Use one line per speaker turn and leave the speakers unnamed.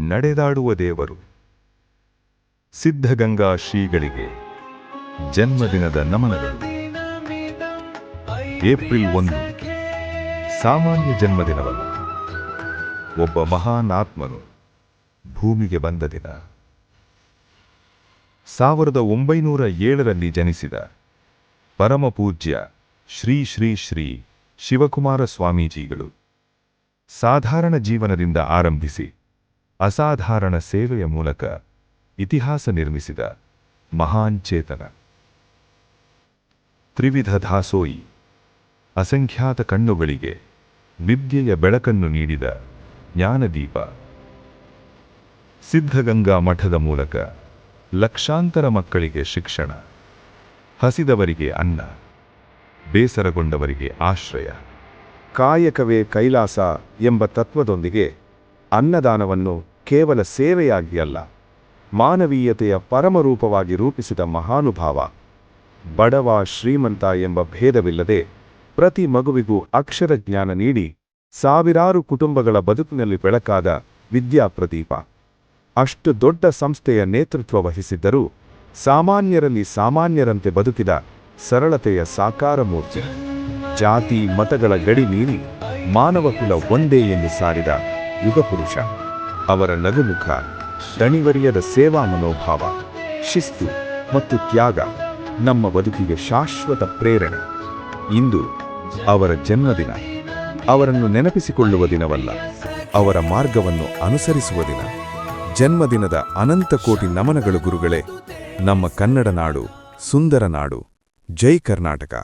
ನಡೆದಾಡುವ ದೇವರು. ಸಿದ್ಧಗಂಗಾ ಶ್ರೀಗಳಿಗೆ ಜನ್ಮದಿನದ ನಮನಗಳು. ಏಪ್ರಿಲ್ 1 ಸಾಮಾನ್ಯ ಜನ್ಮದಿನವಲ್ಲ, ಒಬ್ಬ ಮಹಾನ್ ಆತ್ಮನು ಭೂಮಿಗೆ ಬಂದ ದಿನ. 1907ರಲ್ಲಿ ಜನಿಸಿದ ಪರಮಪೂಜ್ಯ ಶ್ರೀ ಶ್ರೀ ಶ್ರೀ ಶಿವಕುಮಾರ ಸ್ವಾಮೀಜಿಗಳು ಸಾಧಾರಣ ಜೀವನದಿಂದ ಆರಂಭಿಸಿ ಅಸಾಧಾರಣ ಸೇವೆಯ ಮೂಲಕ ಇತಿಹಾಸ ನಿರ್ಮಿಸಿದ ಮಹಾನ್ ಚೇತನ. ತ್ರಿವಿಧ ದಾಸೋಹಿ, ಅಸಂಖ್ಯಾತ ಕಣ್ಣುಗಳಿಗೆ ವಿದ್ಯೆಯ ಬೆಳಕನ್ನು ನೀಡಿದ ಜ್ಞಾನದೀಪ. ಸಿದ್ಧಗಂಗಾ ಮಠದ ಮೂಲಕ ಲಕ್ಷಾಂತರ ಮಕ್ಕಳಿಗೆ ಶಿಕ್ಷಣ, ಹಸಿದವರಿಗೆ ಅನ್ನ, ಬೇಸರಗೊಂಡವರಿಗೆ ಆಶ್ರಯ.
ಕಾಯಕವೇ ಕೈಲಾಸ ಎಂಬ ತತ್ವದೊಂದಿಗೆ ಅನ್ನದಾನವನ್ನು ಕೇವಲ ಸೇವೆಯಾಗಿ ಅಲ್ಲ, ಮಾನವೀಯತೆಯ ಪರಮರೂಪವಾಗಿ ರೂಪಿಸಿದ ಮಹಾನುಭಾವ. ಬಡವ ಶ್ರೀಮಂತ ಎಂಬ ಭೇದವಿಲ್ಲದೆ ಪ್ರತಿ ಮಗುವಿಗೂ ಅಕ್ಷರ ಜ್ಞಾನ ನೀಡಿ ಸಾವಿರಾರು ಕುಟುಂಬಗಳ ಬದುಕಿನಲ್ಲಿ ಬೆಳಕಾದ ವಿದ್ಯಾಪ್ರದೀಪ. ಅಷ್ಟು ದೊಡ್ಡ ಸಂಸ್ಥೆಯ ನೇತೃತ್ವ ವಹಿಸಿದ್ದರೂ ಸಾಮಾನ್ಯರಲ್ಲಿ ಸಾಮಾನ್ಯರಂತೆ ಬದುಕಿದ ಸರಳತೆಯ ಸಾಕಾರ ಮೂರ್ತಿ. ಜಾತಿ ಮತಗಳ ಗಡಿ ಮೀರಿ ಮಾನವಕುಲ ಒಂದೇ ಎಂದು ಸಾರಿದ ಯುಗಪುರುಷ. ಅವರ ನಗುಮುಖ, ದಣಿವರಿಯದ ಸೇವಾ ಮನೋಭಾವ, ಶಿಸ್ತು ಮತ್ತು ತ್ಯಾಗ ನಮ್ಮ ಬದುಕಿಗೆ ಶಾಶ್ವತ ಪ್ರೇರಣೆ. ಇಂದು ಅವರ ಜನ್ಮದಿನ. ಅವರನ್ನು ನೆನಪಿಸಿಕೊಳ್ಳುವ ದಿನವಲ್ಲ, ಅವರ ಮಾರ್ಗವನ್ನು ಅನುಸರಿಸುವ ದಿನ. ಜನ್ಮದಿನದ ಅನಂತ ಕೋಟಿ ನಮನಗಳು ಗುರುಗಳೇ. ನಮ್ಮ ಕನ್ನಡ ನಾಡು ಸುಂದರ ನಾಡು. ಜೈ ಕರ್ನಾಟಕ.